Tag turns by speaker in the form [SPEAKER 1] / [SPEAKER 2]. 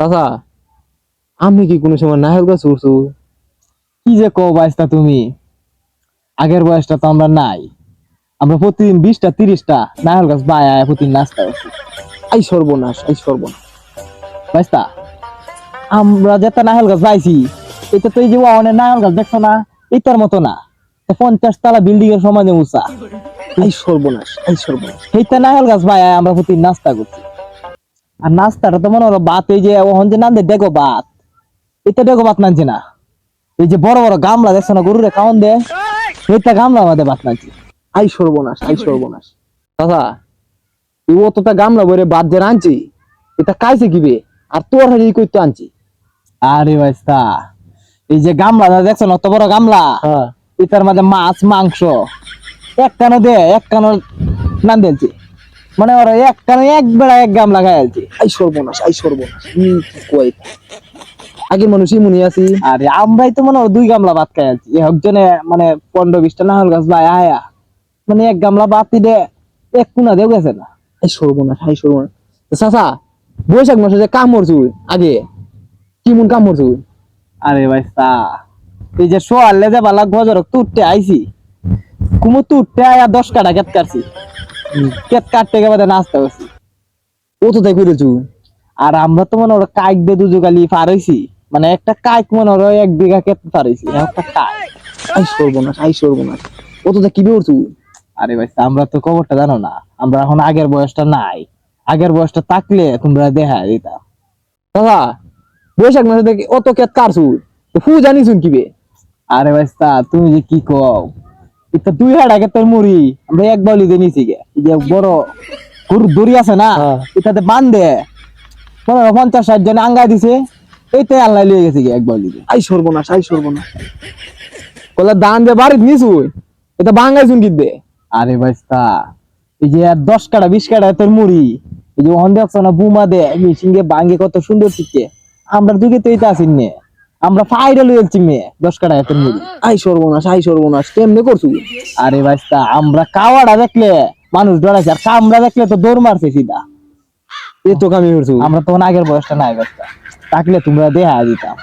[SPEAKER 1] চাচা আমি কি কোনো সময় নাহল গাছ উঠছো?
[SPEAKER 2] কি যে কও বাইস্তা তুমি, আগের বয়সটা তো আমরা নাই। আমরা প্রতিদিন 20টা 30টা নারকেল গাছ বায় প্রতিদিন নাস্তা করছি।
[SPEAKER 1] আই সর্বনাশ, আই সর্বনাশ।
[SPEAKER 2] বাইস্তা আমরা যেটা নারকেল গাছ বাইছি, এটা তো এই যে অনেক নারকেল গাছ দেখছো না, এটার মতো না। 50 তলা বিল্ডিং এর সমানে উঁচা।
[SPEAKER 1] আই সর্বনাশ, আই সর্বনাশ।
[SPEAKER 2] সেইটা নারকেল গাছ বায় আমরা প্রতিদিন নাস্তা করছি। আর নাস্তাটা তো মনে হলো ভাত, এই যে ওখান যে নাম দেখো ভাত, এটা দেখো ভাত নানছে না। এই যে বড় বড় গামলা দেখছো না গরুরে খাওয়ান দে, সেইটা গামলা আমাদের ভাত নানছে।
[SPEAKER 1] আই সর্বনাশ, আই সর্বনাশ। চাচা তুই অতটা গামলা বইরে বাদ যে আনছি, এটা কাইছে কিবে? আর তোর হাড়ি কইতে আনছি।
[SPEAKER 2] আরে ভাইস্তা, এই যে গামলা দেখছো না, অত বড় গামলা,
[SPEAKER 1] হ্যাঁ।
[SPEAKER 2] এটার মধ্যে মাছ মাংস এক কানো দে এক কানো নান দিয়েছি। মানে ওরা এক কানো এক বেড়া এক গামলা খাইছি।
[SPEAKER 1] আই সর্বনাশ, আই সর্বনাশ। কি কই আগের মানুষই মনে আছি।
[SPEAKER 2] আরে আমরাই তো মনে হয় 2 গামলা ভাত খাইছি একজনে, মানে 15-20টা নাহল গাছ ভাই আয়া, মানে এক গামলা ভাত দে এক কুনা দেও গেছে না।
[SPEAKER 1] আই সর্বনাশ, আই সর্বনাশ। তো চাচা বৈশাখ মাসে যে কাম করছু আগে, কি মন কাম করছু?
[SPEAKER 2] আরে ভাইস্তা, এই যে সোয়ালে যে বালা গজর তুটতে আইছি, কুমু তুটতে আয়া 10 কাটা কেট কাটছি। কেট কাটতে গেলে নাস্তা করছি।
[SPEAKER 1] ও তো তাই করেছু।
[SPEAKER 2] আর আমরা তো মনে হয় কাইক দিয়ে দুজোগালি পার হইছি, মানে একটা কাইক মনে হয় 1 বিঘা ক্ষেত পার হইছি, একটা কাইক।
[SPEAKER 1] আই সর্বনাশ, আই সর্বনাশ। ও তো তাই কি করছু?
[SPEAKER 2] আরে ভাই আমরা তো খবরটা জানো না, আমরা এখন আগের বয়সটা নাই। আগের বয়সটা থাকলে তোমরা দেখা দিতা।
[SPEAKER 1] চাচা বৈশাখ মাসে দেখি অত কেত কাটছু, তো ফু জানিছুন কিবে?
[SPEAKER 2] আরে ভাই তুমি যে কি কও, এটা 2 হাড় আগে তোর মুড়ি আমরা এক বাউলি দিয়ে নিছি গে। এই যে বড় গরুর দড়ি আছে না,
[SPEAKER 1] হ্যাঁ।
[SPEAKER 2] এটাতে বান্ধে 50-60 জন আঙ্গাই দিছে, এইটাই আল্লাহ লিয়ে গেছে গে এক বাউলি দিয়ে।
[SPEAKER 1] আই সর্বনাশ, আই সর্বনাশ। কলা দান যে বাড়িত নিছু, এটা বাঙ্গাইছুন কিবে?
[SPEAKER 2] আরে ভাইস্তা, এই যে 10 কাটা 20 কাটা তোর মুড়ি, এই যে ওখান দেখছো না বুমা দে মিশিংয়ে বাঙ্গে কত সুন্দর শিখে, আমরা দুগে তো এইটা আসিন নে, আমরা ফাইনাল হয়েছি মে 10 কাটা তোর মুড়ি।
[SPEAKER 1] আই সর্বনাশ, আই সর্বনাশ। কেমনে করছু?
[SPEAKER 2] আরে ভাইস্তা আমরা কাওয়াটা দেখলে মানুষ ডরাইছে, আর কামড়া দেখলে তো দৌড় মারছে সিধা।
[SPEAKER 1] এ তো কামি করছু।
[SPEAKER 2] আমরা তখন আগের বয়সটা নাই ভাইস্তা, থাকলে তোমরা দেখা দিতাম।